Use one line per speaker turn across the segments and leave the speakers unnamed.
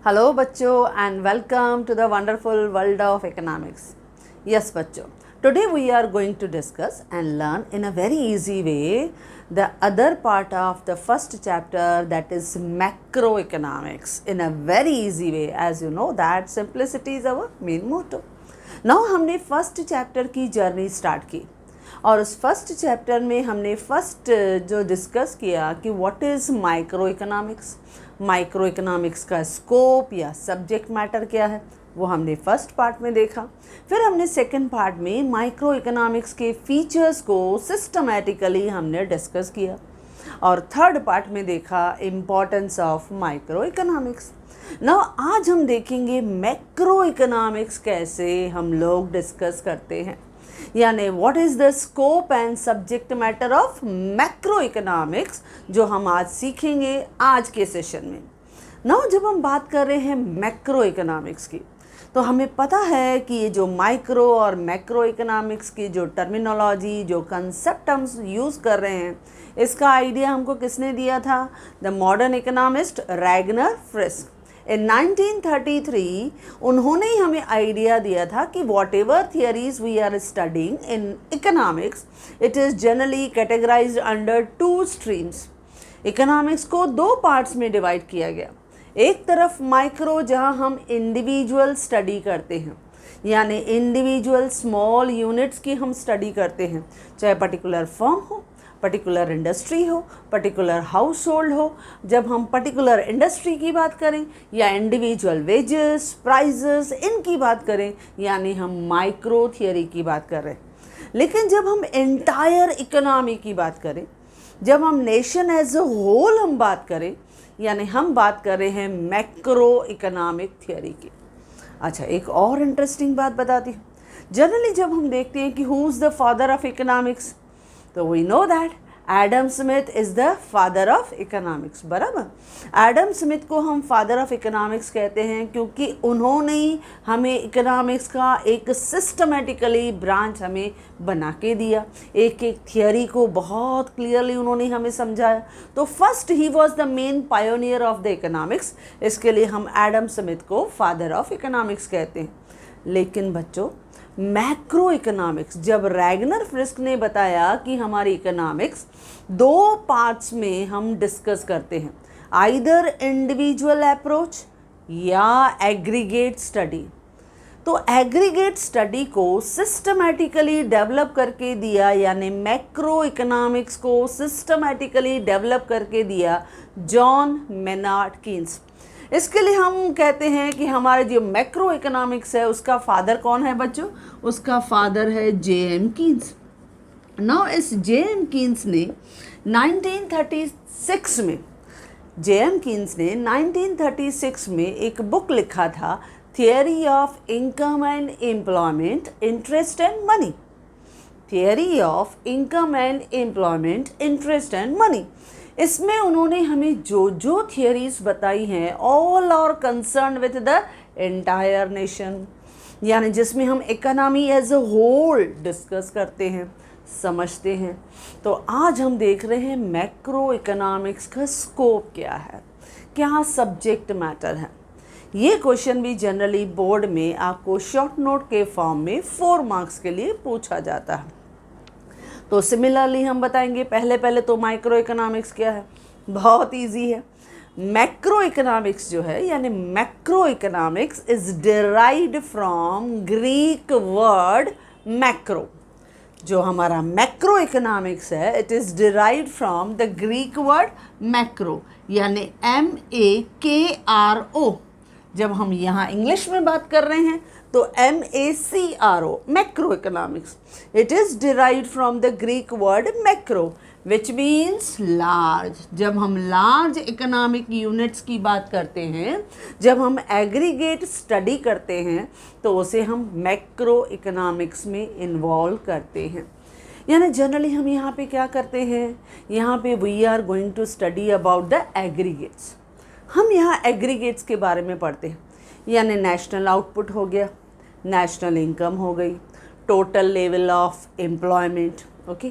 Hello बच्चों and welcome to the wonderful world of economics. Yes बच्चों, today we are going to discuss and learn in a very easy way the other part of the first chapter, that is macroeconomics, in a very easy way. As you know that simplicity is our main motto. Now हमने first chapter की journey start की और उस first chapter में हमने first जो discuss किया कि what is micro economics, micro economics का स्कोप या सब्जेक्ट मैटर क्या है, वो हमने फर्स्ट पार्ट में देखा. फिर हमने सेकंड पार्ट में माइक्रो इकोनॉमिक्स के फीचर्स को सिस्टमैटिकली हमने डिस्कस किया और थर्ड पार्ट में देखा importance of micro economics. Now आज हम देखेंगे मैक्रो इकोनॉमिक्स कैसे हम लोग डिस्कस करते हैं, यानी what is the scope and subject matter of macro economics, जो हम आज सीखेंगे आज के सेशन में. नाउ जब हम बात कर रहे हैं मैक्रो इकोनॉमिक्स की, तो हमें पता है कि ये जो माइक्रो और मैक्रो इकोनॉमिक्स की जो टर्मिनोलॉजी, जो कंसेप्ट हम यूज़ कर रहे हैं, इसका आइडिया हमको किसने दिया था? The modern economist Ragnar Frisch. In 1933 उन्होंने ही हमें आइडिया दिया था कि whatever theories we are studying in economics, it is generally categorised under two streams. Economics को दो पार्ट्स में डिवाइड किया गया. एक तरफ माइक्रो, जहां हम इंडिविजुअल स्टडी करते हैं, यानी इंडिविजुअल स्मॉल यूनिट्स की हम स्टडी करते हैं, चाहे पर्टिकुलर फर्म हो, पर्टिकुलर इंडस्ट्री हो, पर्टिकुलर हाउस होल्ड हो. जब हम पर्टिकुलर इंडस्ट्री की बात करें या इंडिविजुअल वेजेस, प्राइजेस, इनकी बात करें, यानी हम माइक्रो थियरी की बात कर रहे हैं. लेकिन जब हम एंटायर इकोनॉमी की बात करें, जब हम नेशन एज अ होल हम बात करें, यानी हम बात कर रहे हैं मैक्रो इकोनॉमिक थियरी की. अच्छा, एक और इंटरेस्टिंग बात बताती हूँ. जनरली जब हम देखते हैं कि who is the father of economics, तो we know that Adam Smith is the father of economics. बराबर, एडम स्मिथ को हम फादर ऑफ इकोनॉमिक्स कहते हैं क्योंकि उन्होंने ही हमें इकोनॉमिक्स का एक सिस्टमेटिकली ब्रांच हमें बना के दिया. एक एक थियरी को बहुत क्लियरली उन्होंने हमें समझाया. तो first he was the main pioneer of the economics. इसके लिए हम एडम स्मिथ को फादर ऑफ इकोनॉमिक्स कहते हैं. लेकिन बच्चों, मैक्रो इकोनॉमिक्स, जब रैगनर फ्रिस्क ने बताया कि हमारी इकोनॉमिक्स दो पार्ट्स में हम डिस्कस करते हैं, आइदर इंडिविजुअल अप्रोच या एग्रीगेट स्टडी, तो एग्रीगेट स्टडी को सिस्टमैटिकली डेवलप करके दिया, यानी मैक्रो इकोनॉमिक्स को सिस्टमैटिकली डेवलप करके दिया जॉन मेनार्ड कीन्स. इसके लिए हम कहते हैं कि हमारे जो मैक्रो इकोनॉमिक्स है उसका फादर कौन है बच्चों? उसका फादर है जे.एम. कीन्स. नाउ इस जे.एम. कीन्स ने 1936 में जे.एम. कीन्स ने 1936 में एक बुक लिखा था, theory of income and employment, interest and money. Theory of income and employment, interest and money. इसमें उन्होंने हमें जो जो थियरीज बताई हैं, all are concern with the entire nation, यानी जिसमें हम economy as a whole discuss करते हैं, समझते हैं. तो आज हम देख रहे हैं मैक्रो इकोनॉमिक्स का स्कोप क्या है, क्या सब्जेक्ट मैटर है. ये क्वेश्चन भी जनरली बोर्ड में आपको शॉर्ट नोट के फॉर्म में 4 मार्क्स के लिए पूछा जाता है. तो सिमिलरली हम बताएंगे, पहले तो माइक्रो इकोनॉमिक्स क्या है, बहुत इजी है. मैक्रो इकोनॉमिक्स जो है, यानी macro economics is derived from Greek word macro. जो हमारा मैक्रो इकोनॉमिक्स है, it is derived from the Greek word macro, यानी MAKRO. जब हम यहाँ इंग्लिश में बात कर रहे हैं तो MACRO, macro economics. It is derived from the Greek word macro which means large. जब हम लार्ज इकोनॉमिक यूनिट्स की बात करते हैं, जब हम एग्रीगेट स्टडी करते हैं, तो उसे हम मैक्रो इकोनॉमिक्स में इन्वॉल्व करते हैं. यानी जनरली हम यहाँ पे क्या करते हैं, यहाँ पे we are going to study about the aggregates. हम यहाँ एग्रीगेट्स के बारे में पढ़ते हैं, यानी नेशनल आउटपुट हो गया, नेशनल इनकम हो गई, total level of employment, okay,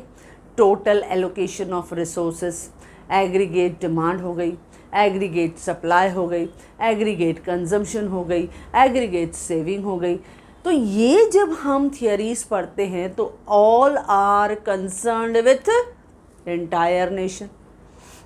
total allocation of resources, aggregate demand हो गई, एग्रीगेट सप्लाई हो गई, एग्रीगेट कंजम्पशन हो गई, एग्रीगेट सेविंग हो गई। तो ये जब हम थियरीज पढ़ते हैं तो all are concerned with entire nation.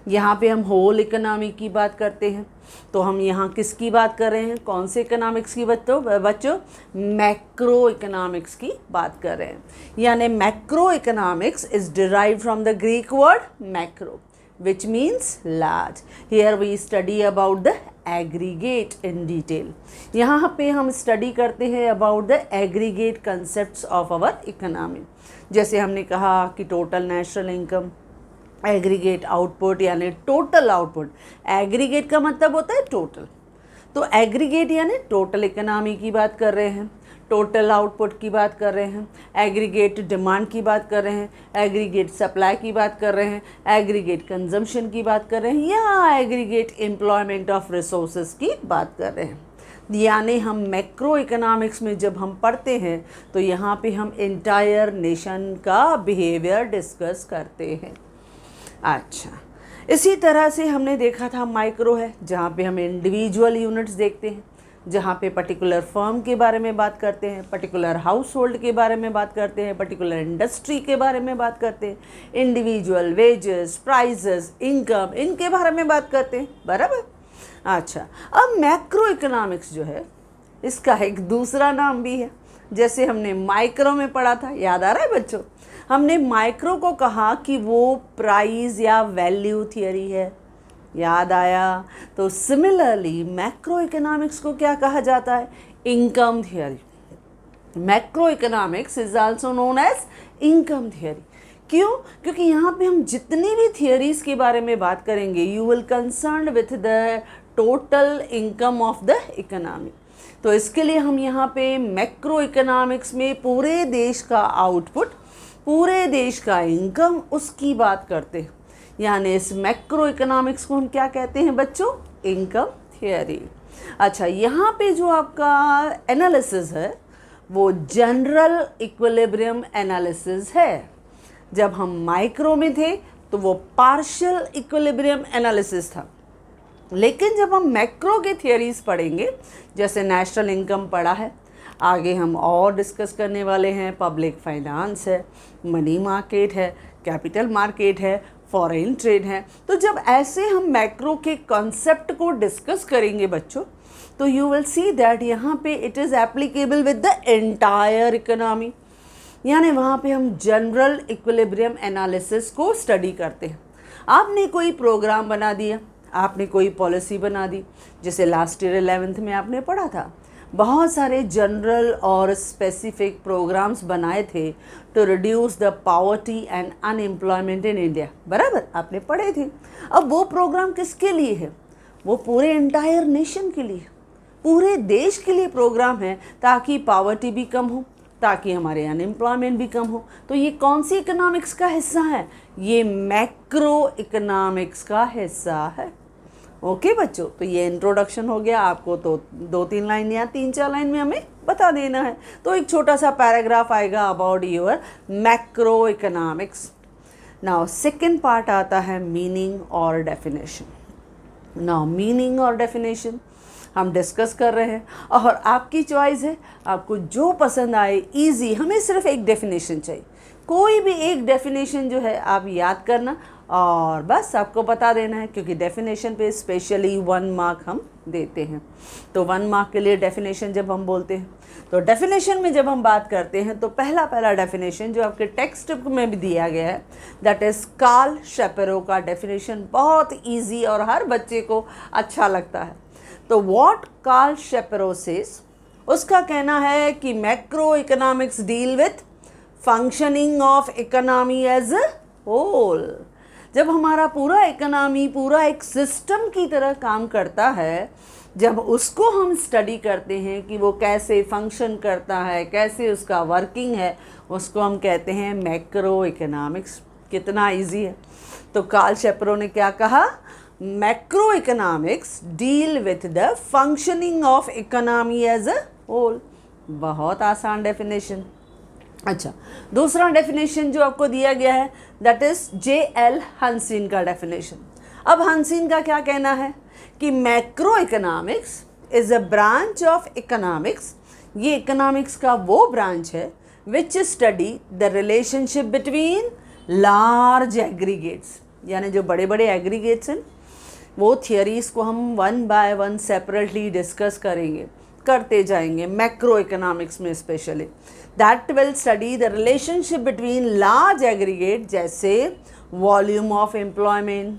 यहाँ पे हम होल इकोनॉमी की बात करते हैं, तो हम यहाँ किसकी बात कर रहे हैं, कौन से इकोनॉमिक्स की बच्चों, मैक्रो इकोनॉमिक्स की बात कर रहे हैं। यानी macro economics is derived from the Greek word macro which means large. Here we study about the aggregate in detail. यहाँ पे हम स्टडी करते हैं about the aggregate concepts of our economy. जैसे हमने कहा कि total national income, aggregate output यानी टोटल आउटपुट। एग्रीगेट का मतलब होता है टोटल, तो एग्रीगेट यानी टोटल इकोनॉमी की बात कर रहे हैं, टोटल आउटपुट की बात कर रहे हैं, एग्रीगेट डिमांड की बात कर रहे हैं, एग्रीगेट सप्लाई की बात कर रहे हैं, एग्रीगेट कंजम्पशन की बात कर रहे हैं, या एग्रीगेट एम्प्लॉयमेंट ऑफ रिसोर्सेज की बात कर रहे हैं। यानी हम मैक्रो इकोनॉमिक्स में जब हम पढ़ते हैं तो यहाँ पे हम एंटायर नेशन का बिहेवियर डिस्कस करते हैं। अच्छा, इसी तरह से हमने देखा था माइक्रो है, जहाँ पे हम इंडिविजुअल यूनिट्स देखते हैं, जहाँ पे पर्टिकुलर फर्म के बारे में बात करते हैं, पर्टिकुलर हाउस होल्ड के बारे में बात करते हैं, पर्टिकुलर इंडस्ट्री के बारे में बात करते हैं, इंडिविजुअल वेजेस, प्राइजेस, इनकम, इनके बारे में बात करते हैं, बराबर। अच्छा, अब मैक्रो इकोनॉमिक्स जो है इसका एक दूसरा नाम भी है। जैसे हमने माइक्रो में पढ़ा था, याद आ रहा है बच्चों, हमने माइक्रो को कहा कि वो प्राइस या वैल्यू थियरी है, याद आया। तो सिमिलरली मैक्रो इकोनॉमिक्स को क्या कहा जाता है, income theory. Macro economics is also known as income theory. क्यों? क्योंकि यहाँ पे हम जितनी भी थियरीज के बारे में बात करेंगे, you will concern with the total income of the economy. तो इसके लिए हम यहाँ पे मैक्रो इकोनॉमिक्स में पूरे देश का आउटपुट, पूरे देश का इनकम, उसकी बात करते हैं। यानी इस मैक्रो इकोनॉमिक्स को हम क्या कहते हैं बच्चों, इनकम थियरी। अच्छा, यहाँ पे जो आपका एनालिसिस है वो जनरल इक्विलिब्रियम एनालिसिस है। जब हम माइक्रो में थे तो वो पार्शियल इक्विलिब्रियम एनालिसिस था, लेकिन जब हम मैक्रो के थियरीज पढ़ेंगे, जैसे नेशनल इनकम पढ़ा है, आगे हम और डिस्कस करने वाले हैं, पब्लिक फाइनेंस है, मनी मार्केट है, कैपिटल मार्केट है, फॉरेन ट्रेड है। तो जब ऐसे हम मैक्रो के कॉन्सेप्ट को डिस्कस करेंगे बच्चों, तो यू विल सी दैट यहाँ पे it is applicable with the entire economy. यानी वहाँ पे हम जनरल इक्विलिब्रियम एनालिसिस को स्टडी करते हैं। आपने कोई प्रोग्राम बना दिया, आपने कोई पॉलिसी बना दी, जैसे लास्ट ईयर 11th में आपने पढ़ा था, बहुत सारे जनरल और स्पेसिफिक प्रोग्राम्स बनाए थे to reduce the poverty and unemployment in India, बराबर आपने पढ़े थे। अब वो प्रोग्राम किसके लिए है, वो पूरे एंटायर नेशन के लिए, पूरे देश के लिए प्रोग्राम है, ताकि पॉवर्टी भी कम हो, ताकि हमारे अनएम्प्लॉयमेंट भी कम हो। तो ये कौन सी इकोनॉमिक्स का हिस्सा है, ये मैक्रो इकोनॉमिक्स का हिस्सा है। ओके बच्चों, तो ये इंट्रोडक्शन हो गया। आपको तो 2-3 लाइन या 3-4 लाइन में हमें बता देना है। तो एक छोटा सा पैराग्राफ आएगा about your macro economics. Now second part आता है मीनिंग और डेफिनेशन। नाउ मीनिंग और डेफिनेशन हम डिस्कस कर रहे हैं, और आपकी चॉइस है, आपको जो पसंद आए, इजी। हमें सिर्फ एक डेफिनेशन चाहिए, कोई भी एक डेफिनेशन जो है आप याद करना और बस आपको बता देना है, क्योंकि डेफिनेशन पे स्पेशली 1 मार्क हम देते हैं। तो 1 मार्क के लिए डेफिनेशन जब हम बोलते हैं, तो डेफिनेशन में जब हम बात करते हैं तो पहला डेफिनेशन जो आपके टेक्स्ट में भी दिया गया है, दैट इज़ कार्ल शेपेरो का डेफिनेशन। बहुत ईजी और हर बच्चे को अच्छा लगता है। तो व्हाट कार्ल शेपेरो सेज, उसका कहना है कि macro economics deal with functioning of economy as a whole. जब हमारा पूरा इकोनॉमी पूरा एक सिस्टम की तरह काम करता है, जब उसको हम स्टडी करते हैं कि वो कैसे फंक्शन करता है, कैसे उसका वर्किंग है, उसको हम कहते हैं मैक्रो इकोनॉमिक्स। कितना इजी है। तो कार्ल शेपेरो ने क्या कहा, macro economics deal with the functioning of economy as a whole. बहुत आसान डेफिनेशन। अच्छा, दूसरा डेफिनेशन जो आपको दिया गया है, दैट इज J.L. हंसिन का डेफिनेशन। अब हंसिन का क्या कहना है कि macro economics is a branch of economics, ये इकोनॉमिक्स का वो ब्रांच है which study the relationship between large aggregates, यानी जो बड़े बड़े एग्रीगेट्स हैं वो थियरीज को हम one by one separately discuss करेंगे, करते जाएंगे मैक्रो इकोनॉमिक्स में specially. That will study the relationship between large aggregate, जैसे वॉल्यूम ऑफ एम्प्लॉयमेंट,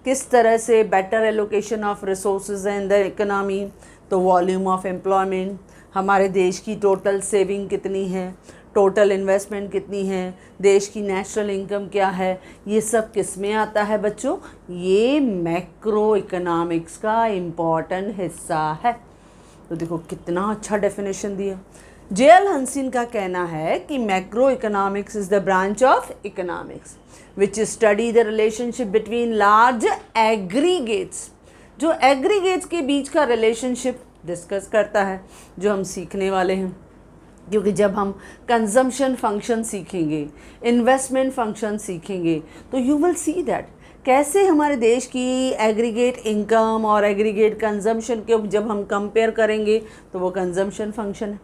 किस तरह से better allocation of resources in the economy, तो वॉल्यूम ऑफ एम्प्लॉयमेंट, हमारे देश की टोटल सेविंग कितनी है, टोटल इन्वेस्टमेंट कितनी है, देश की नेशनल इनकम क्या है, ये सब किस में आता है बच्चों, ये मैक्रो इकोनॉमिक्स का इम्पॉर्टेंट हिस्सा है। तो देखो कितना अच्छा डेफिनेशन दिया। जे.एल. हंसिन का कहना है कि macro economics is the branch of economics which study the relationship between large aggregates, जो एग्रीगेट्स के बीच का रिलेशनशिप डिस्कस करता है, जो हम सीखने वाले हैं। क्योंकि जब हम कंजम्पशन फंक्शन सीखेंगे, इन्वेस्टमेंट फंक्शन सीखेंगे, तो यू विल सी दैट कैसे हमारे देश की एग्रीगेट इनकम और एग्रीगेट कंजम्पशन के जब हम कंपेयर करेंगे तो वो कंजम्पशन फंक्शन है,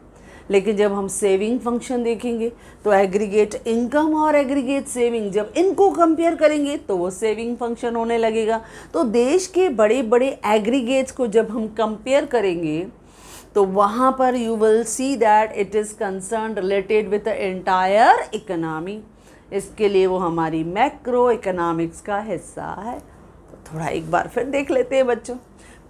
लेकिन जब हम सेविंग फंक्शन देखेंगे तो एग्रीगेट इनकम और एग्रीगेट सेविंग जब इनको कंपेयर करेंगे तो वो सेविंग फंक्शन होने लगेगा। तो देश के बड़े बड़े एग्रीगेट्स को जब हम कंपेयर करेंगे तो वहाँ पर you will see that it is concern related with the entire economy, इसके लिए वो हमारी मैक्रो इकोनॉमिक्स का हिस्सा है। तो थोड़ा एक बार फिर देख लेते हैं बच्चों।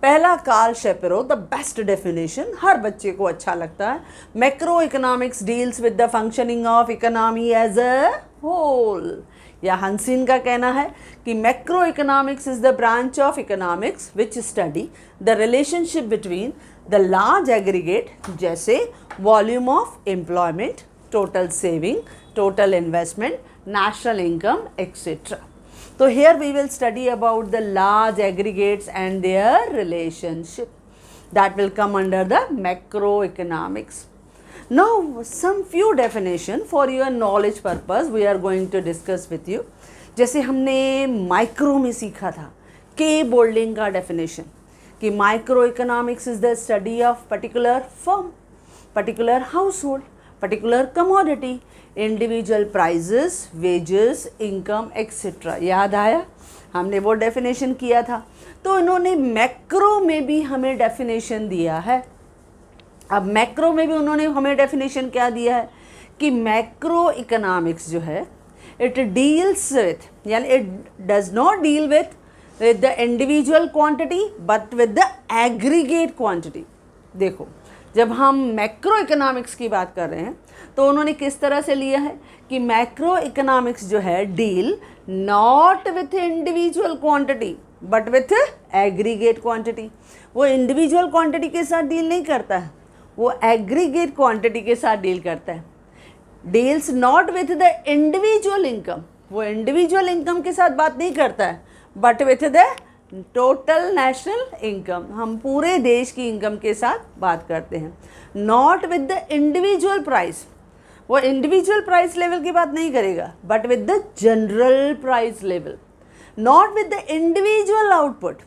पहला, Carl Shapiro, the best definition, हर बच्चे को अच्छा लगता है। Macro economics deals with the functioning of economy as a whole, या हंसिन का कहना है कि macro economics is the branch of economics which study the relationship between the large aggregate, जैसे volume of employment, total saving, total investment, national income, etc. So here we will study about the large aggregates and their relationship. That will come under the macroeconomics. Now some few definition for your knowledge purpose we are going to discuss with you. जैसे हमने micro में सीखा था के Boulding का definition कि micro economics is the study of particular firm, particular household, particular commodity, individual prices, wages, income etcetera. याद आया, हमने वो डेफिनेशन किया था। तो इन्होंने मैक्रो में भी हमें डेफिनेशन दिया है। अब मैक्रो में भी उन्होंने हमें डेफिनेशन क्या दिया है कि मैक्रो इकोनॉमिक्स जो है इट डील्स विथ, यानी it does not deal with the individual quantity but with the aggregate quantity. देखो, जब हम मैक्रो इकोनॉमिक्स की बात कर रहे हैं तो उन्होंने किस तरह से लिया है कि मैक्रो इकोनॉमिक्स जो है deal not with individual quantity but with aggregate quantity. वो इंडिविजुअल क्वांटिटी के साथ डील नहीं करता है, वो एग्रीगेट क्वांटिटी के साथ डील करता है। Deals not with the individual income, वो इंडिविजुअल इनकम के साथ बात नहीं करता है, but with the total national income, हम पूरे देश की इनकम के साथ बात करते हैं। Not with the individual price, वो इंडिविजुअल प्राइस लेवल की बात नहीं करेगा, but with the general price level. Not with the individual output,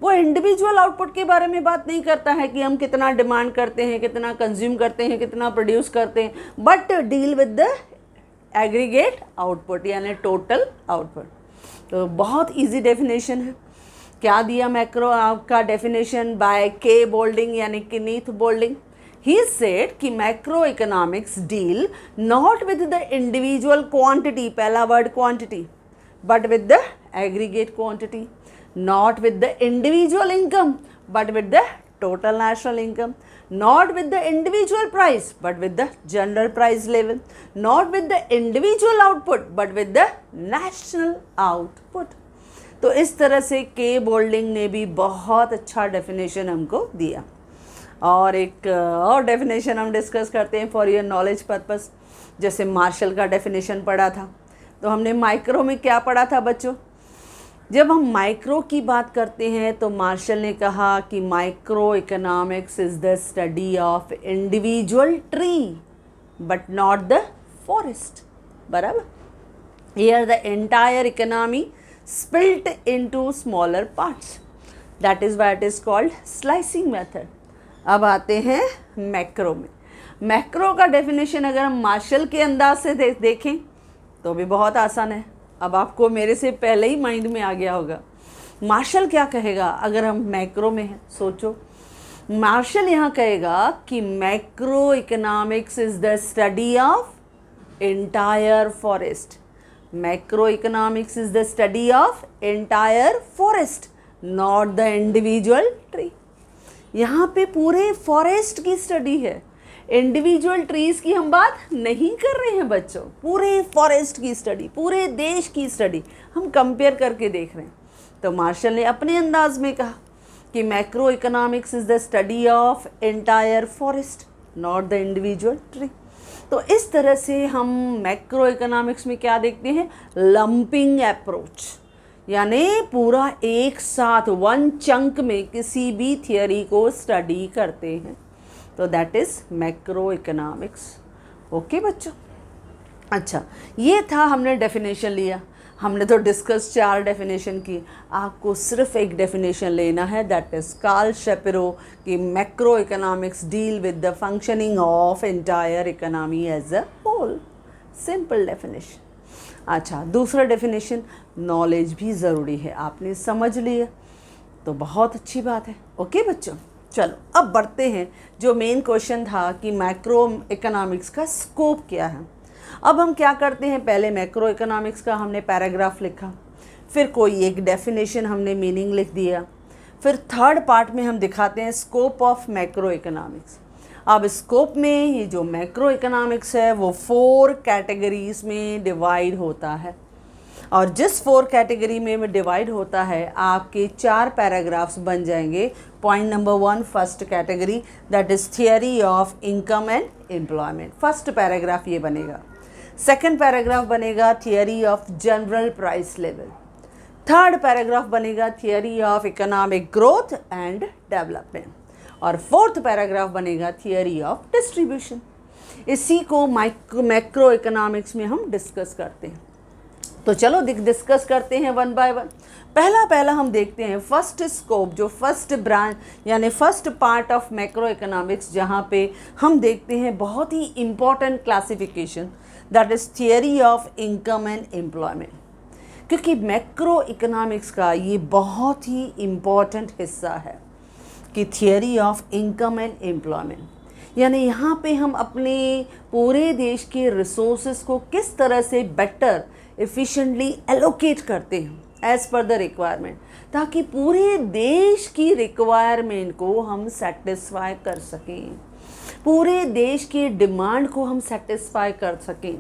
वो इंडिविजुअल आउटपुट के बारे में बात नहीं करता है कि हम कितना डिमांड करते हैं, कितना कंज्यूम करते हैं, कितना प्रोड्यूस करते हैं, but deal with the aggregate output यानी टोटल आउटपुट। तो बहुत ईजी डेफिनेशन है। क्या दिया मैक्रो का डेफिनेशन बाय के बोल्डिंग यानी किनीथ बोल्डिंग। ही सेड कि macro economics deal not with the individual quantity, पहला word quantity, but with the aggregate quantity. Not with the individual income but with the total national income. Not with the individual price but with the general price level. Not with the individual output but with the national output. तो इस तरह से के Boulding ने भी बहुत अच्छा definition हमको दिया। और एक और डेफिनेशन हम डिस्कस करते हैं फॉर योर नॉलेज पर्पस। जैसे मार्शल का डेफिनेशन पढ़ा था, तो हमने माइक्रो में क्या पढ़ा था बच्चों? जब हम माइक्रो की बात करते हैं तो मार्शल ने कहा कि micro economics is the study of individual tree but not the forest. बराबर, here the entire economy split into smaller parts. That is why it is called slicing method. अब आते हैं मैक्रो में. मैक्रो का definition अगर हम martial के अंदाज से देखें तो भी बहुत आसान है. अब आपको मेरे से पहले ही माइंड में आ गया होगा मार्शल क्या कहेगा अगर हम मैक्रो में हैं. सोचो, मार्शल यहाँ कहेगा कि macro economics is the study of entire forest. Macro economics is the study of entire forest, not the individual tree. यहाँ पे पूरे फॉरेस्ट की स्टडी है, इंडिविजुअल ट्रीज की हम बात नहीं कर रहे हैं बच्चों. पूरे फॉरेस्ट की स्टडी, पूरे देश की स्टडी हम कंपेयर करके देख रहे हैं. तो मार्शल ने अपने अंदाज में कहा कि macro economics is the study of entire forest, not the individual tree. तो इस तरह से हम मैक्रो इकोनॉमिक्स में क्या देखते हैं, लंपिंग अप्रोच, यानी पूरा एक साथ वन चंक में किसी भी थियरी को स्टडी करते हैं. तो that is macro economics. Okay बच्चों. अच्छा, ये था, हमने डेफिनेशन लिया. हमने तो डिस्कस 4 डेफिनेशन की. आपको सिर्फ एक डेफिनेशन लेना है, दैट इज़ कार्ल शेपिरो कि macro economics deal with the functioning of entire economy as a whole. Simple definition. अच्छा, दूसरा डेफिनेशन, नॉलेज भी ज़रूरी है. आपने समझ लिया तो बहुत अच्छी बात है. ओके बच्चों, चलो अब बढ़ते हैं. जो मेन क्वेश्चन था कि मैक्रो इकोनॉमिक्स का स्कोप क्या है. अब हम क्या करते हैं, पहले मैक्रो इकोनॉमिक्स का हमने पैराग्राफ लिखा, फिर कोई एक डेफिनेशन हमने मीनिंग लिख दिया, फिर थर्ड पार्ट में हम दिखाते हैं स्कोप ऑफ मैक्रो इकोनॉमिक्स. अब स्कोप में ये जो मैक्रो इकोनॉमिक्स है वो 4 कैटेगरीज में डिवाइड होता है. और जिस 4 कैटेगरी में डिवाइड होता है आपके 4 पैराग्राफ्स बन जाएंगे. Point number 1, first category, that is theory of income and employment. First paragraph ये बनेगा. सेकंड पैराग्राफ बनेगा theory of general price level. Third paragraph बनेगा theory of economic growth and development. और फोर्थ पैराग्राफ बनेगा theory of distribution. इसी को macro economics में हम डिस्कस करते हैं. तो चलो डिस्कस करते हैं वन बाय वन. पहला हम देखते हैं फर्स्ट स्कोप, जो फर्स्ट ब्रांच यानी first part of macro economics, जहाँ पे हम देखते हैं बहुत ही important classification, that is theory of income and employment. क्योंकि मैक्रो इकोनॉमिक्स का ये बहुत ही इम्पॉर्टेंट हिस्सा है कि theory of income and employment, यानी यहाँ पे हम अपने पूरे देश के रिसोर्सेज को किस तरह से बेटर एफिशिएंटली एलोकेट करते हैं एज़ पर द रिक्वायरमेंट, ताकि पूरे देश की रिक्वायरमेंट को हम सेटिस्फाई कर सकें, पूरे देश की डिमांड को हम सेटिस्फाई कर सकें,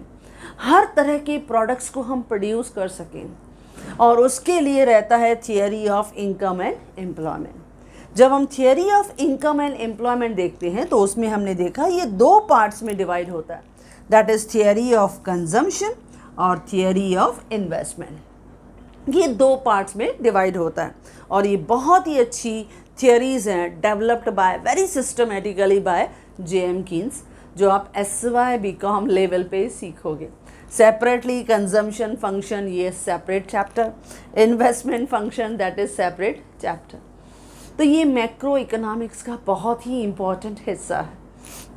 हर तरह के प्रोडक्ट्स को हम प्रोड्यूस कर सकें. और उसके लिए रहता है theory of income and employment. जब हम theory of income and employment देखते हैं तो उसमें हमने देखा ये 2 पार्ट्स में डिवाइड होता है, that is theory of consumption और थियरी ऑफ इन्वेस्टमेंट. ये 2 पार्ट्स में डिवाइड होता है. और ये बहुत ही अच्छी थियरीज़ हैं, developed by very systematically by J.M. Keynes, जो आप SY.BCom लेवल पे सीखोगे. सेपरेटली कंजम्पशन फंक्शन, ये separate chapter. Investment function, that is separate chapter. तो ये मैक्रो इकोनॉमिक्स का बहुत ही इम्पॉर्टेंट हिस्सा है,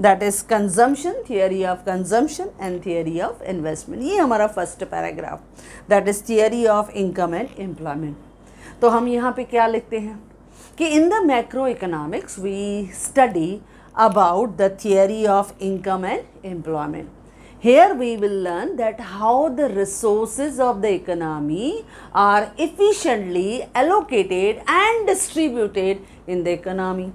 that is consumption, theory of consumption and theory of investment. ये हमारा first paragraph, that is theory of income and employment. तो हम यहाँ पे क्या लिखते हैं कि in the macro economics we study about the theory of income and employment. Here we will learn that how the resources of the economy are efficiently allocated and distributed in the economy.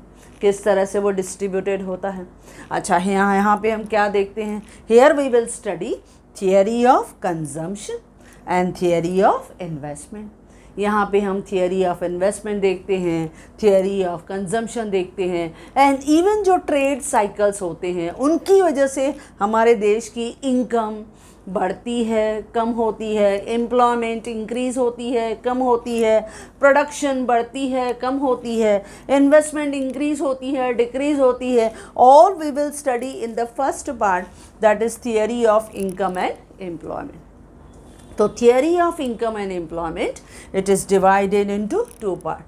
किस तरह से वो distributed होता है. अच्छा, यहाँ पे हम क्या देखते हैं, here we will study theory of consumption and theory of investment. यहाँ पे हम थियरी ऑफ इन्वेस्टमेंट देखते हैं, थियरी ऑफ कंजम्पशन देखते हैं, एंड इवन जो ट्रेड साइकिल्स होते हैं उनकी वजह से हमारे देश की इनकम बढ़ती है, कम होती है, एम्प्लॉयमेंट इंक्रीज़ होती है, कम होती है, प्रोडक्शन बढ़ती है, कम होती है, इन्वेस्टमेंट इंक्रीज़ होती है, डिक्रीज़ होती है. All we will study in the first part, that is theory of income and employment. तो theory of income and employment, it is divided into two parts.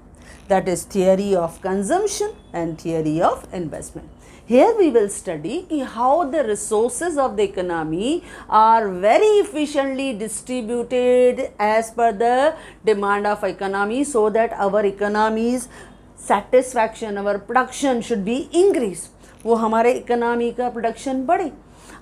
That is theory of consumption and theory of investment. Here we will study how the resources of the economy are very efficiently distributed as per the demand of economy, so that our economy's satisfaction, our production should be increased. वो हमारे economy का production बढ़े.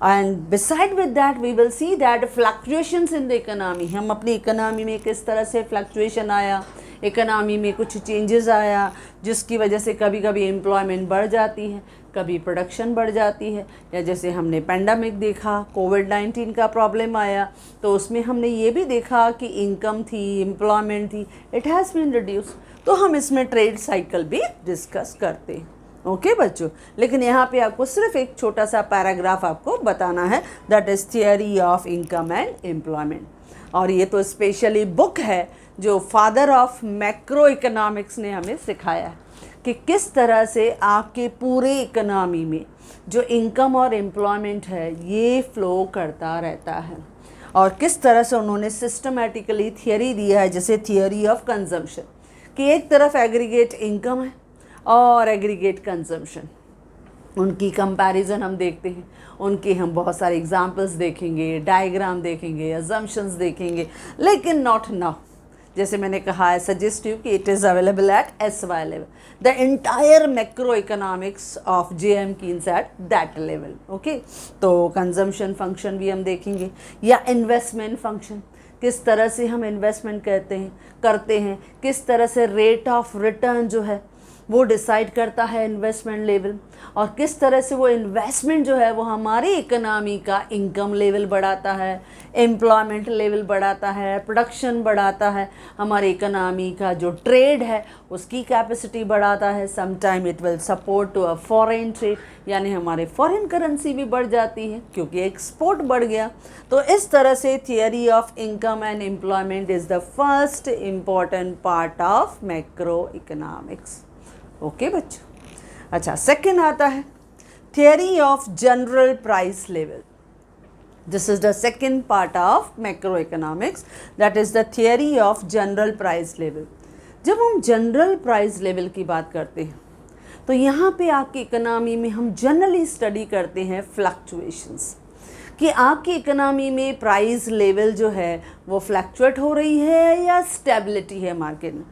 And beside with that we will see that fluctuations in the economy, हम अपनी economy में किस तरह से फ्लक्चुएशन आया, इकोनॉमी में कुछ चेंजेस आया जिसकी वजह से कभी कभी एम्प्लॉयमेंट बढ़ जाती है, कभी प्रोडक्शन बढ़ जाती है, या जैसे हमने पेंडेमिक देखा, कोविड-19 का प्रॉब्लम आया, तो उसमें हमने ये भी देखा कि इनकम थी, एम्प्लॉयमेंट थी, इट हैज़ बीन रिड्यूस. तो हम इसमें ट्रेड साइकिल भी डिस्कस करते हैं. ओके बच्चों, लेकिन यहाँ पे आपको सिर्फ एक छोटा सा पैराग्राफ आपको बताना है, that is theory of income and employment. और ये तो स्पेशली बुक है जो फादर ऑफ मैक्रो इकोनॉमिक्स ने हमें सिखाया है कि किस तरह से आपके पूरे इकोनॉमी में जो इनकम और एम्प्लॉयमेंट है ये फ्लो करता रहता है, और किस तरह से उन्होंने सिस्टमेटिकली थियरी दिया है, जैसे थियरी ऑफ कंजम्पशन, कि एक तरफ एग्रीगेट इनकम है और एग्रीगेट कंजम्पशन, उनकी कंपैरिजन हम देखते हैं, उनके हम बहुत सारे एग्जांपल्स देखेंगे, डायग्राम देखेंगे, अजम्पशंस देखेंगे, लेकिन नॉट नाउ. जैसे मैंने कहा है, सजेस्टिव कि it is available at SY level, the entire macro economics of JM Keynes at that level. Okay, तो कंजम्पशन फंक्शन भी हम देखेंगे, या इन्वेस्टमेंट फंक्शन, किस तरह से हम इन्वेस्टमेंट करते हैं, किस तरह से रेट ऑफ रिटर्न जो है वो डिसाइड करता है इन्वेस्टमेंट लेवल, और किस तरह से वो इन्वेस्टमेंट जो है वो हमारी इकोनॉमी का इनकम लेवल बढ़ाता है, एम्प्लॉयमेंट लेवल बढ़ाता है, प्रोडक्शन बढ़ाता है, हमारी इकोनॉमी का जो ट्रेड है उसकी कैपेसिटी बढ़ाता है. Some time it will support to a foreign trade, यानी हमारे फॉरेन करेंसी भी बढ़ जाती है क्योंकि एक्सपोर्ट बढ़ गया. तो इस तरह से theory of income and employment is the first important part of macro economics. Okay बच्चों, अच्छा, सेकंड आता है theory of general price level. This is the second part of macro economics, that is the theory of general price level. जब हम general price level की बात करते हैं तो यहाँ पे आपकी इकोनॉमी में हम जनरली स्टडी करते हैं फ्लक्चुएशंस, कि आपकी इकोनॉमी में प्राइस लेवल जो है वो फ्लक्चुएट हो रही है या स्टेबिलिटी है मार्केट में.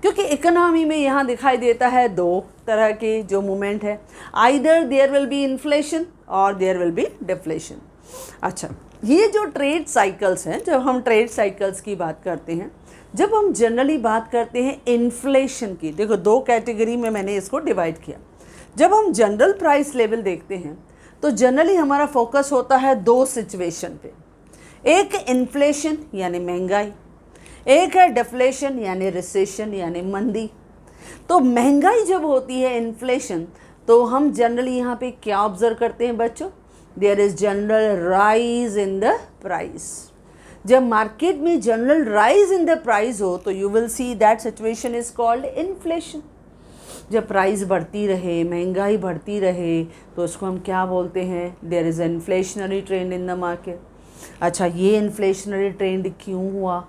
क्योंकि इकोनॉमी में यहाँ दिखाई देता है दो तरह के जो मूवमेंट है, either there will be inflation और देयर विल बी डिफ्लेशन. अच्छा, ये जो ट्रेड साइकिल्स हैं, जब हम ट्रेड साइकिल्स की बात करते हैं, जब हम जनरली बात करते हैं इन्फ्लेशन की, देखो दो कैटेगरी में मैंने इसको डिवाइड किया. जब हम जनरल प्राइस लेवल देखते हैं तो जनरली हमारा फोकस होता है दो सिचुएशन पे, एक इन्फ्लेशन यानी महंगाई, एक है डिफ्लेशन यानी रिसेशन यानी मंदी. तो महंगाई जब होती है, इन्फ्लेशन, तो हम जनरली यहाँ पे क्या ऑब्जर्व करते हैं बच्चों, there is general rise in the price. जब मार्केट में general rise in the price हो तो you will see that situation is called inflation. जब प्राइस बढ़ती रहे, महंगाई बढ़ती रहे, तो उसको हम क्या बोलते हैं, there is inflationary trend in the market. अच्छा, ये इन्फ्लेशनरी ट्रेंड क्यों हुआ,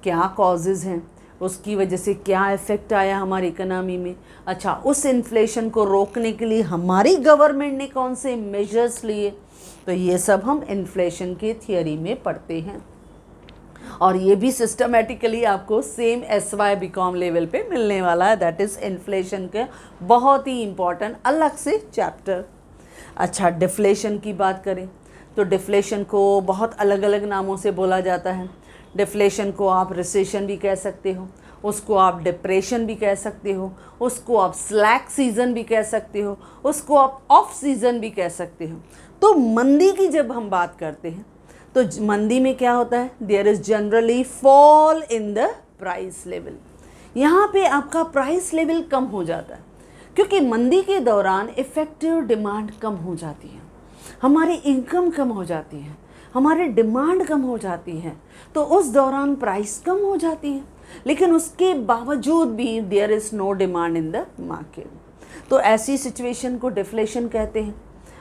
क्या कॉजेज़ हैं, उसकी वजह से क्या इफ़ेक्ट आया हमारी इकोनॉमी में. अच्छा, उस इन्फ्लेशन को रोकने के लिए हमारी गवर्नमेंट ने कौन से मेजर्स लिए, तो ये सब हम इन्फ्लेशन के थियरी में पढ़ते हैं, और ये भी सिस्टमेटिकली आपको सेम SY BCom लेवल पे मिलने वाला है. दैट इज़ इन्फ्लेशन के बहुत ही इम्पॉर्टेंट अलग से चैप्टर. अच्छा, डिफ्लेशन की बात करें तो डिफ्लेशन को बहुत अलग अलग नामों से बोला जाता है. डिफ्लेशन को आप रिसेशन भी कह सकते हो, उसको आप डिप्रेशन भी कह सकते हो, उसको आप स्लैक सीज़न भी कह सकते हो, उसको आप ऑफ सीज़न भी कह सकते हो. तो मंदी की जब हम बात करते हैं तो मंदी में क्या होता है, there is generally fall in the price level. यहाँ पे आपका प्राइस लेवल कम हो जाता है क्योंकि मंदी के दौरान इफ़ेक्टिव डिमांड कम हो जाती है, हमारी इनकम कम हो जाती है, हमारी डिमांड कम हो जाती है, तो उस दौरान प्राइस कम हो जाती है. लेकिन उसके बावजूद भी there is no demand in the market. तो ऐसी सिचुएशन को डिफ्लेशन कहते हैं.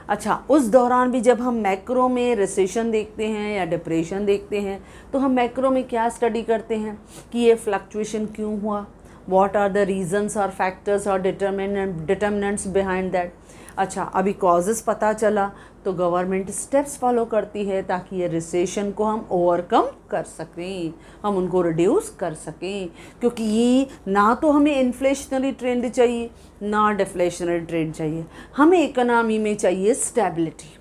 अच्छा, उस दौरान भी जब हम मैक्रो में रिसेशन देखते हैं या डिप्रेशन देखते हैं तो हम मैक्रो में क्या स्टडी करते हैं कि ये फ्लक्चुएशन क्यों हुआ, व्हाट आर द रीजंस और फैक्टर्स और डिटर्मिनेंट्स बिहाइंड दैट। अच्छा, अभी कॉजेज़ पता चला तो गवर्नमेंट स्टेप्स फॉलो करती है ताकि ये रिसेशन को हम ओवरकम कर सकें, हम उनको रिड्यूस कर सकें, क्योंकि ये ना तो हमें इन्फ्लेशनरी ट्रेंड चाहिए ना डिफ्लेशनरी ट्रेंड चाहिए, हमें इकोनॉमी में चाहिए स्टेबिलिटी।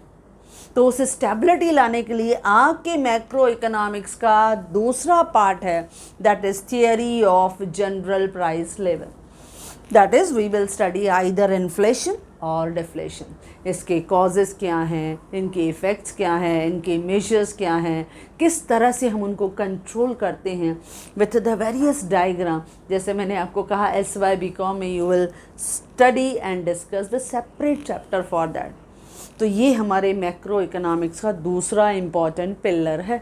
तो उस स्टेबिलिटी लाने के लिए आपके मैक्रो इकोनॉमिक्स का दूसरा पार्ट है, that is theory of general price level. That is we will study either inflation और डिफ्लेशन, इसके कॉजेज़ क्या हैं, इनके इफ़ेक्ट्स क्या हैं, इनके मेजर्स क्या हैं, किस तरह से हम उनको कंट्रोल करते हैं विथ द वेरियस डायग्राम। जैसे मैंने आपको कहा SY BCom में you will study and discuss the separate chapter for that. तो ये हमारे मैक्रो इकोनॉमिक्स का दूसरा इम्पॉर्टेंट पिलर है।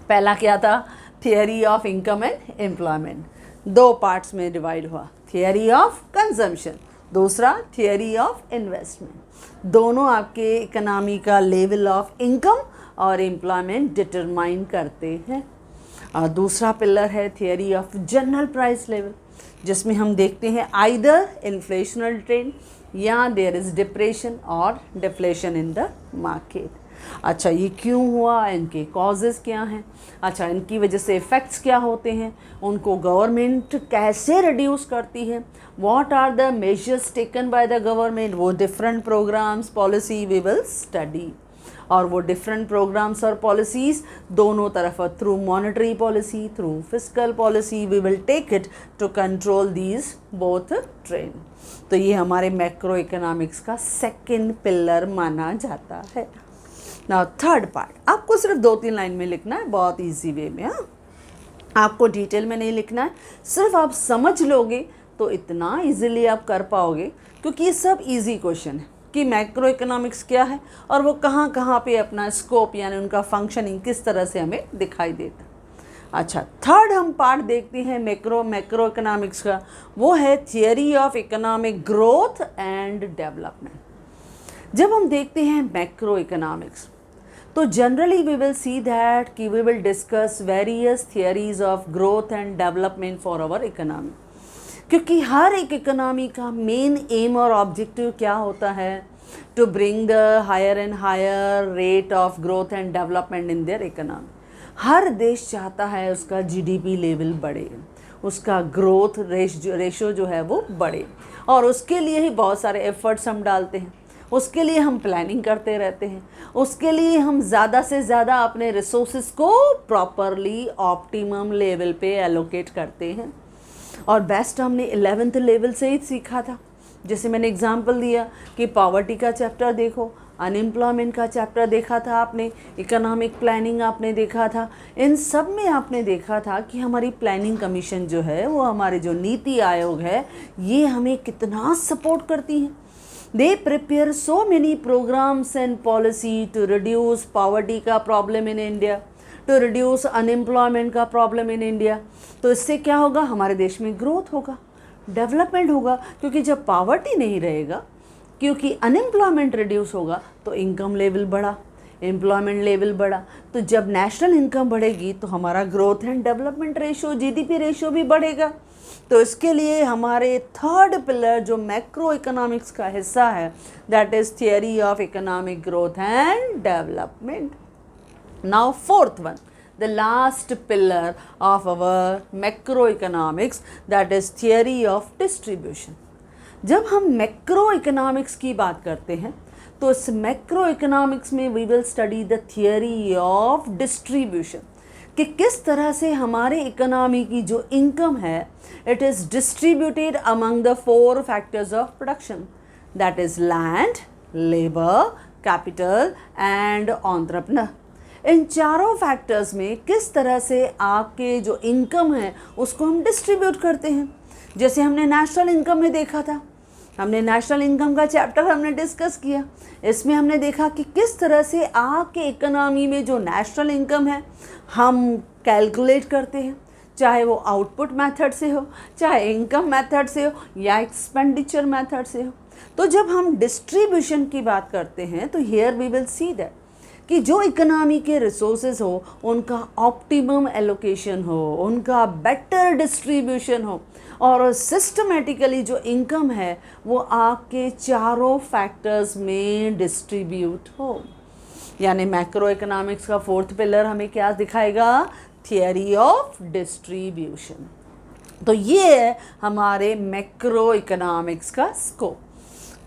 पहला क्या था, theory of income and employment, दो पार्ट्स में डिवाइड हुआ, थियरी ऑफ कंजम्पशन, दूसरा थियरी ऑफ इन्वेस्टमेंट। दोनों आपके इकोनॉमी का लेवल ऑफ इनकम और एम्प्लॉयमेंट डिटरमाइन करते हैं। और दूसरा पिलर है theory of general price level, जिसमें हम देखते हैं आइदर इन्फ्लेशनल ट्रेंड या देयर इज़ डिप्रेशन और डिफ्लेशन इन द मार्केट। अच्छा, ये क्यों हुआ, इनके कॉजेज़ क्या हैं, अच्छा इनकी वजह से इफ़ेक्ट्स क्या होते हैं, उनको गवर्नमेंट कैसे रिड्यूस करती है, what are the measures taken by the government, वो different programs policy we will study. और वो डिफरेंट प्रोग्राम्स और पॉलिसीज़ दोनों तरफ, through monetary policy, through fiscal policy, we will take it to control these both trend. तो ये हमारे macro economics का सेकंड पिलर माना जाता है। नाउ थर्ड पार्ट, आपको सिर्फ 2-3 लाइन में लिखना है, बहुत ईजी वे में। हाँ, आपको डिटेल में नहीं लिखना है, सिर्फ आप समझ लोगे तो इतना इजीली आप कर पाओगे, क्योंकि ये सब इजी क्वेश्चन है कि मैक्रो इकोनॉमिक्स क्या है और वो कहाँ कहाँ पे अपना स्कोप यानी उनका फंक्शनिंग किस तरह से हमें दिखाई देता है। अच्छा, थर्ड हम पार्ट देखते हैं मैक्रो इकोनॉमिक्स का, वो है theory of economic growth and development. जब हम देखते हैं मैक्रो इकोनॉमिक्स तो generally we will see that कि we will discuss various theories of growth and development for our economy, क्योंकि हर एक इकोनॉमी का मेन एम और ऑब्जेक्टिव क्या होता है, to bring the higher and higher rate of growth and development in their economy. हर देश चाहता है उसका GDP लेवल बढ़े, उसका ग्रोथ रेशो जो है वो बढ़े, और उसके लिए ही बहुत सारे एफर्ट्स हम डालते हैं, उसके लिए हम प्लानिंग करते रहते हैं, उसके लिए हम ज़्यादा से ज़्यादा अपने रिसोर्सेज को प्रॉपरली ऑप्टिमम लेवल पे एलोकेट करते हैं। और बेस्ट हमने 11th लेवल से ही सीखा था। जैसे मैंने एग्जांपल दिया कि पॉवर्टी का चैप्टर देखो, अनएम्प्लॉयमेंट का चैप्टर देखा था आपने, इकोनॉमिक प्लानिंग आपने देखा था, इन सब में आपने देखा था कि हमारी प्लानिंग कमीशन जो है वो हमारे जो नीति आयोग है ये हमें कितना सपोर्ट करती है। They prepare so many programs and policy to reduce poverty का problem in India, to reduce unemployment का प्रॉब्लम इन इंडिया। तो इससे क्या होगा, हमारे देश में ग्रोथ होगा, डेवलपमेंट होगा, क्योंकि जब पॉवर्टी नहीं रहेगा, क्योंकि अनएम्प्लॉयमेंट रिड्यूस होगा तो इनकम लेवल बढ़ा, एम्प्लॉयमेंट लेवल बढ़ा, तो जब नेशनल इनकम बढ़ेगी तो हमारा growth and development ratio GDP ratio भी बढ़ेगा। तो इसके लिए हमारे थर्ड पिलर जो मैक्रो इकोनॉमिक्स का हिस्सा है, that is theory of economic growth and development. Now fourth one, the last pillar of our macroeconomics, that is theory of distribution। जब हम मैक्रो इकोनॉमिक्स की बात करते हैं तो इस मैक्रो इकोनॉमिक्स में we will study the theory of distribution, कि किस तरह से हमारे इकोनॉमी की जो इनकम है it is distributed among the 4 factors of production, that is land, labour, capital and entrepreneur. इन चारों फैक्टर्स में किस तरह से आपके जो इनकम है उसको हम डिस्ट्रीब्यूट करते हैं। जैसे हमने नेशनल इनकम में देखा था, हमने नेशनल इनकम का चैप्टर हमने डिस्कस किया, इसमें हमने देखा कि किस तरह से आपके इकोनॉमी में जो नेशनल इनकम है हम कैलकुलेट करते हैं, चाहे वो आउटपुट मेथड से हो, चाहे इनकम मेथड से हो या एक्सपेंडिचर मेथड से हो। तो जब हम डिस्ट्रीब्यूशन की बात करते हैं तो here we will see that कि जो इकोनॉमी के रिसोर्सेज हो उनका ऑप्टिमम एलोकेशन हो, उनका बेटर डिस्ट्रीब्यूशन हो और सिस्टमेटिकली जो इनकम है वो आपके चारों फैक्टर्स में डिस्ट्रीब्यूट हो। यानी मैक्रो इकोनॉमिक्स का फोर्थ पिलर हमें क्या दिखाएगा? Theory of distribution. तो ये है हमारे मैक्रो इकोनॉमिक्स का स्कोप।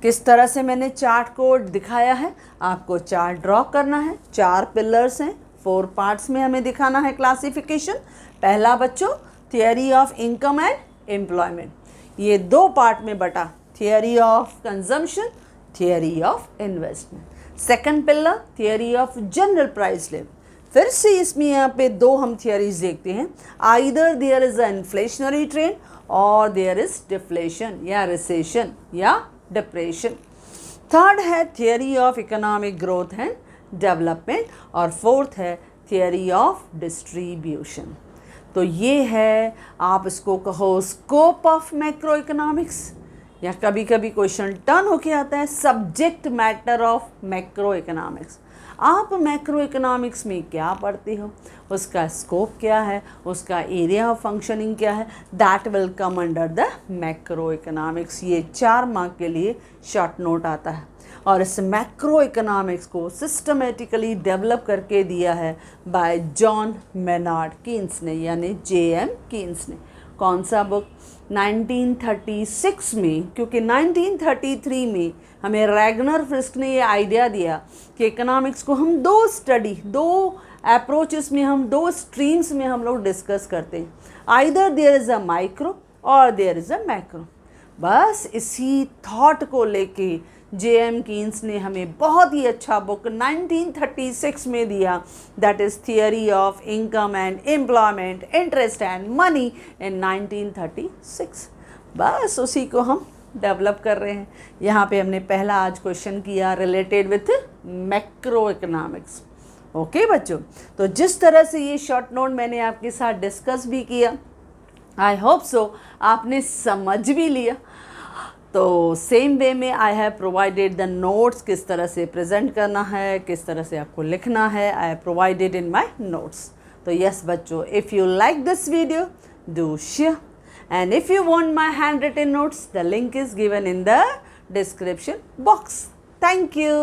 किस तरह से मैंने चार्ट को दिखाया है, आपको चार्ट ड्रॉ करना है। 4 पिलर्स हैं, 4 पार्ट्स में हमें दिखाना है क्लासिफिकेशन। पहला बच्चों theory of income and employment, ये 2 पार्ट में बटा, theory of consumption, theory of investment. Second pillar theory of general price level. फिर से इसमें यहाँ पे 2 हम थियरीज देखते हैं, either there is a inflationary trend और देयर इज डिफ्लेशन या रिसेशन या डिप्रेशन। थर्ड है theory of economic growth and development और फोर्थ है थियरी ऑफ डिस्ट्रीब्यूशन। तो ये है, आप इसको कहो स्कोप ऑफ मैक्रो इकोनॉमिक्स, या कभी कभी क्वेश्चन टर्न होके आता है subject matter of macro economics. आप मैक्रो इकोनॉमिक्स में क्या पढ़ते हो, उसका स्कोप क्या है, उसका एरिया ऑफ फंक्शनिंग क्या है, that will come under the macro economics. ये 4 मार्क के लिए शॉर्ट नोट आता है और इस मैक्रो इकोनॉमिक्स को सिस्टमेटिकली डेवलप करके दिया है बाय जॉन मेनार्ड कीन्स ने, यानी J.M. कीन्स ने। कौन सा बुक? 1936 में, क्योंकि 1933 में हमें रैगनर फ्रिस्क ने ये आइडिया दिया कि इकोनॉमिक्स को हम 2 अप्रोचेस में, हम 2 स्ट्रीम्स में हम लोग डिस्कस करते हैं, either there is a micro और देयर इज़ अ मैक्रो। बस इसी थॉट को लेके J.M. कीन्स ने हमें बहुत ही अच्छा बुक 1936 में दिया, that is theory of income and employment, interest and money in 1936। बस उसी को हम डेवलप कर रहे हैं। यहाँ पे हमने पहला आज क्वेश्चन किया related with macro economics. Okay बच्चों, तो जिस तरह से ये शॉर्ट नोट मैंने आपके साथ डिस्कस भी किया, आई होप सो आपने समझ भी लिया। तो सेम वे में I have provided the notes, किस तरह से प्रेजेंट करना है, किस तरह से आपको लिखना है, I have provided in my notes. तो यस बच्चों, if you like this video do share, and if you want my handwritten notes, the link is given in the description box. Thank you.